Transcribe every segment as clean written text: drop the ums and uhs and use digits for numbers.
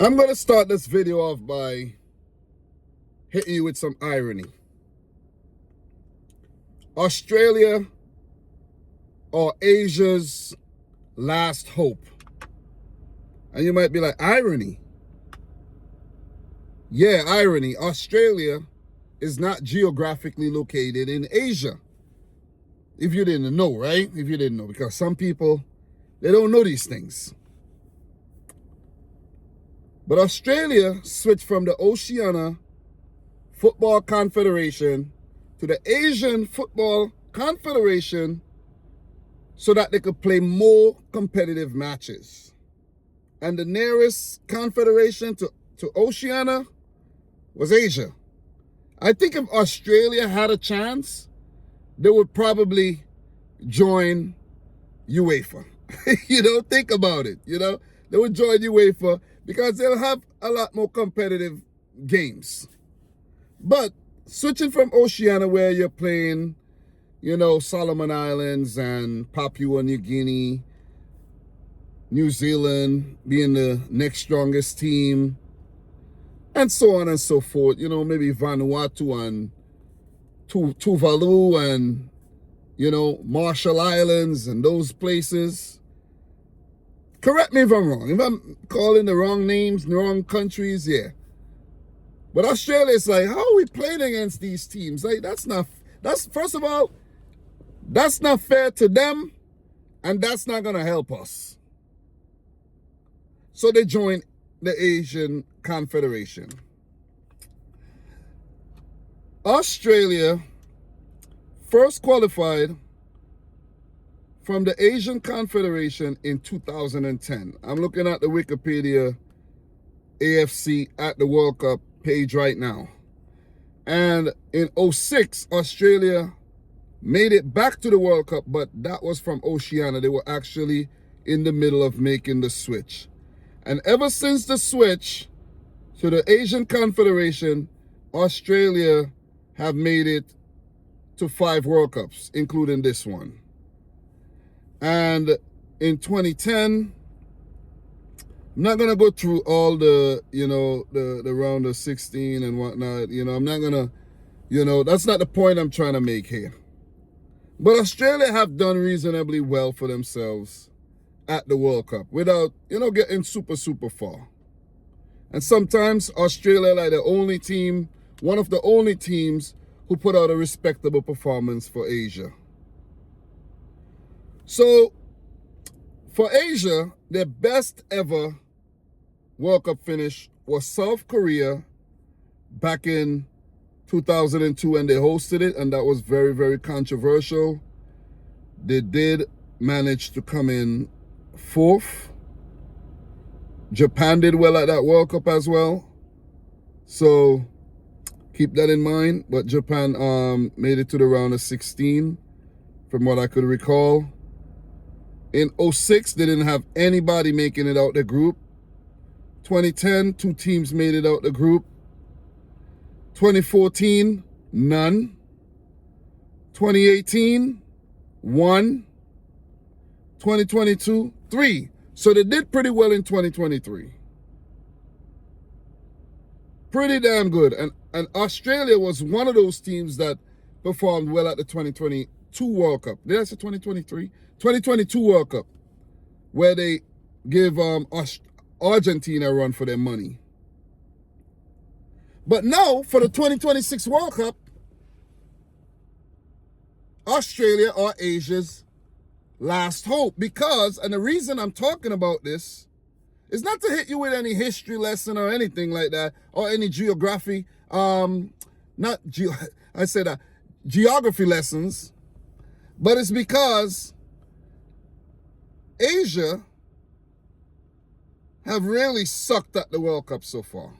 I'm going to start this video off by hitting you with some irony. Australia or Asia's last hope. And you might be like, irony? Yeah, irony. Australia is not geographically located in Asia. If you didn't know, right? If you didn't know, because some people, they don't know these things. But Australia switched from the Oceania Football Confederation to the Asian Football Confederation so that they could play more competitive matches. And the nearest confederation to Oceania was Asia. I think if Australia had a chance, they would probably join UEFA. Think about it. They would join UEFA because they'll have a lot more competitive games. But switching from Oceania, where you're playing, Solomon Islands and Papua New Guinea, New Zealand being the next strongest team, and so on and so forth, maybe Vanuatu and Tuvalu and, Marshall Islands and those places. Correct me if I'm wrong. If I'm calling the wrong names, the wrong countries, yeah. But Australia is like, how are we playing against these teams? Like, first of all, that's not fair to them, and that's not going to help us. So they joined the Asian Confederation. Australia first qualified from the Asian Confederation in 2010. I'm looking at the Wikipedia AFC at the World Cup page right now. And in 2006, Australia made it back to the World Cup, but that was from Oceania. They were actually in the middle of making the switch. And ever since the switch to the Asian Confederation, Australia have made it to 5 World Cups, including this one. And in 2010, I'm not going to go through all the, the round of 16 and whatnot. I'm not going to, that's not the point I'm trying to make here. But Australia have done reasonably well for themselves at the World Cup without, getting super, super far. And sometimes Australia, like the only team, one of the only teams who put out a respectable performance for Asia. So, for Asia, their best ever World Cup finish was South Korea back in 2002 when they hosted it, and that was very, very controversial. They did manage to come in 4th. Japan did well at that World Cup as well. So keep that in mind. But Japan made it to the round of 16 from what I could recall. In 2006, they didn't have anybody making it out the group. 2010, 2 teams made it out the group. 2014, none. 2018, 1. 2022, 3. So they did pretty well in 2023. Pretty damn good. And Australia was one of those teams that performed well at the 2022 World Cup. Did I say 2023? 2022 World Cup, where they gave Argentina a run for their money. But now, for the 2026 World Cup, Australia are Asia's last hope. Because, and the reason I'm talking about this is not to hit you with any history lesson or anything like that, or any geography, geography lessons, but it's because Asia have really sucked at the World Cup so far.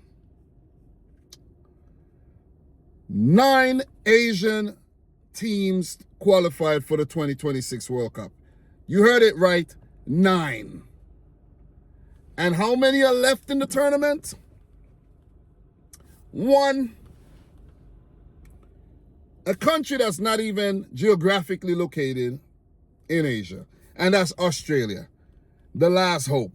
9 Asian teams qualified for the 2026 World Cup. You heard it right, 9. And how many are left in the tournament? 1. A country that's not even geographically located in Asia. And that's Australia, the last hope.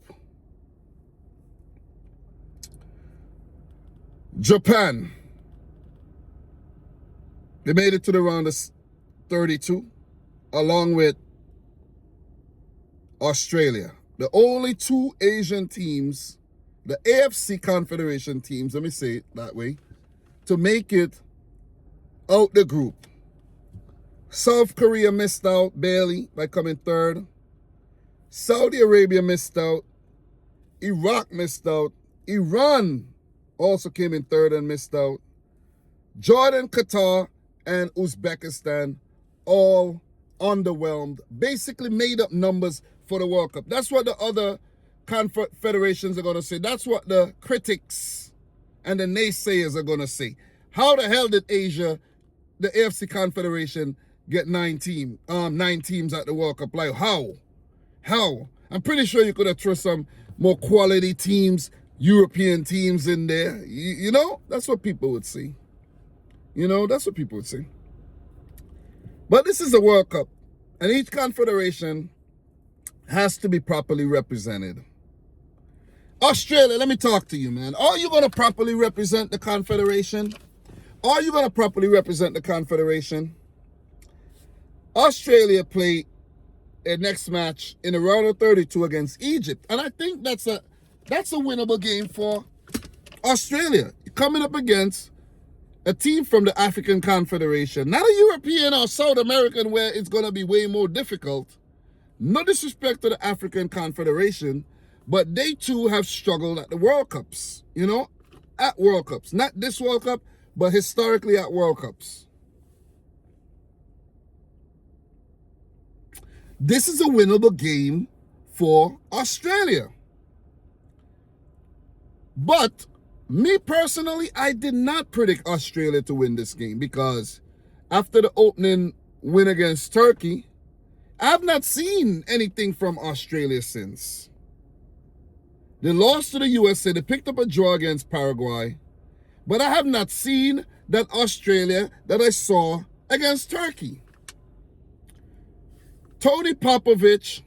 Japan. They made it to the round of 32, along with Australia. The only two Asian teams, the AFC Confederation teams, let me say it that way, to make it out the group. South Korea missed out barely by coming third. Saudi Arabia missed out. Iraq missed out. Iran also came in third and missed out. Jordan, Qatar, and Uzbekistan all underwhelmed. Basically made up numbers for the World Cup. That's what the other confederations are going to say. That's what the critics and the naysayers are going to say. How the hell did Asia, the AFC Confederation, get 9 teams at the World Cup? Like, how? How? I'm pretty sure you could have thrown some more quality teams, European teams in there. You know, that's what people would say. You know, that's what people would say. But this is a World Cup, and each confederation has to be properly represented. Australia, let me talk to you, man. Are you going to properly represent the confederation? Are you going to properly represent the confederation? Australia played their next match in the round of 32 against Egypt, and I think that's a winnable game for Australia. Coming up against a team from the African Confederation, not a European or South American where it's going to be way more difficult. No disrespect to the African Confederation, but they too have struggled at the World Cups, you know, at World Cups. Not this World Cup, but historically at World Cups. This is a winnable game for Australia. But me personally, I did not predict Australia to win this game because after the opening win against Turkey, I've not seen anything from Australia since. They lost to the USA, they picked up a draw against Paraguay, but I have not seen that Australia that I saw against Turkey. Tony Popovich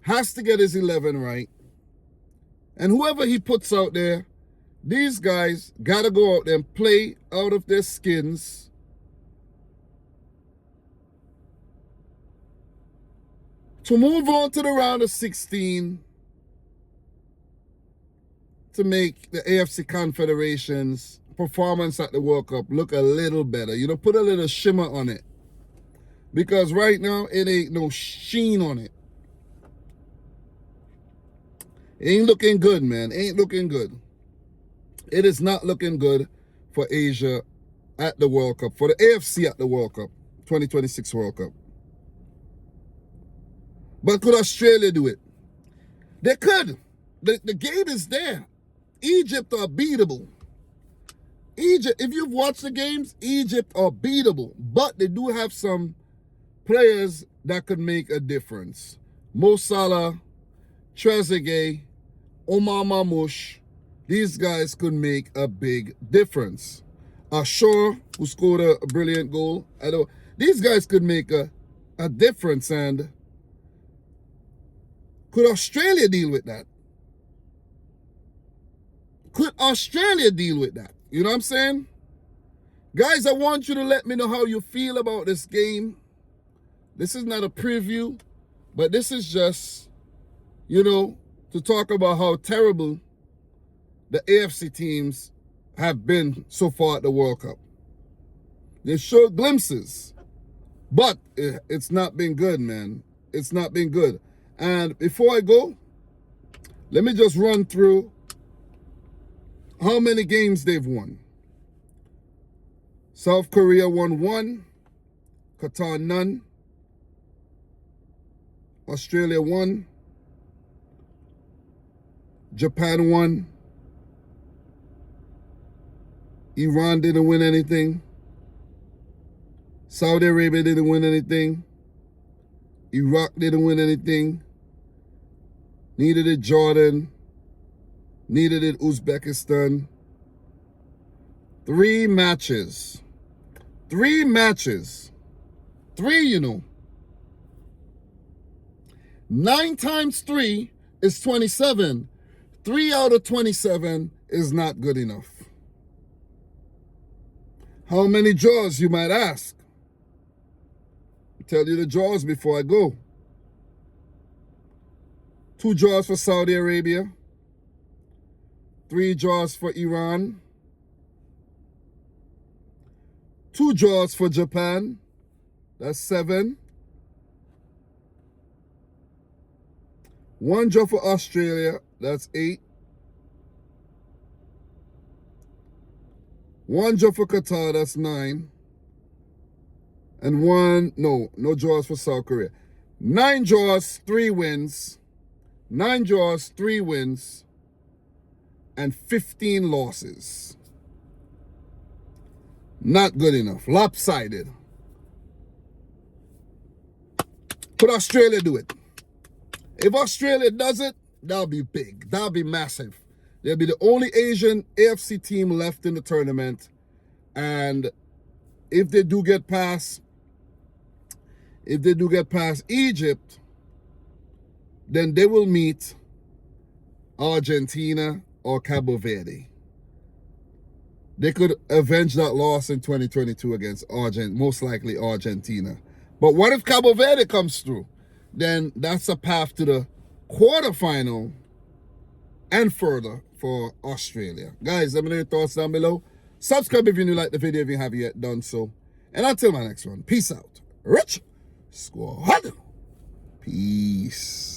has to get his 11 right. And whoever he puts out there, these guys got to go out there and play out of their skins. To move on to the round of 16 to make the AFC Confederation's performance at the World Cup look a little better. You know, put a little shimmer on it. Because right now, it ain't no sheen on it. It ain't looking good, man. Ain't looking good. It is not looking good for Asia at the World Cup, for the AFC at the World Cup, 2026 World Cup. But could Australia do it? They could. The game is there. Egypt are beatable. Egypt, if you've watched the games, Egypt are beatable. But they do have some players that could make a difference. Mo Salah, Trezeguet, Omar Mamouche, these guys could make a big difference. Ashore, who scored a brilliant goal. These guys could make a difference. And could Australia deal with that? Could Australia deal with that? You know what I'm saying? Guys, I want you to let me know how you feel about this game. This is not a preview, but this is just, you know, to talk about how terrible the AFC teams have been so far at the World Cup. They showed glimpses, but it's not been good, man. It's not been good. And before I go, let me just run through how many games they've won. South Korea won 1, Qatar none, Australia 1, Japan 1, Iran didn't win anything, Saudi Arabia didn't win anything, Iraq didn't win anything, neither did Jordan, neither did Uzbekistan. 3 matches. 3 matches. 3, you know. 9 times 3 is 27. 3 out of 27 is not good enough. How many draws, you might ask? I'll tell you the draws before I go. 2 draws for Saudi Arabia. 3 draws for Iran. 2 draws for Japan. That's 7. 1 draw for Australia. That's 8. 1 draw for Qatar. That's 9. And no draws for South Korea. 9 draws, 3 wins. 9 draws, 3 wins. And 15 losses. Not good enough. Lopsided. Could Australia do it? If Australia does it, that'll be big. That'll be massive. They'll be the only Asian AFC team left in the tournament. And if they do get past Egypt, then they will meet Argentina or Cabo Verde. They could avenge that loss in 2022 against most likely Argentina. But what if Cabo Verde comes through? Then that's a path to the quarterfinal and further for Australia. Guys, let me know your thoughts down below. Subscribe if you like the video if you haven't yet done so. And until my next one, peace out. Rich Squad. Peace.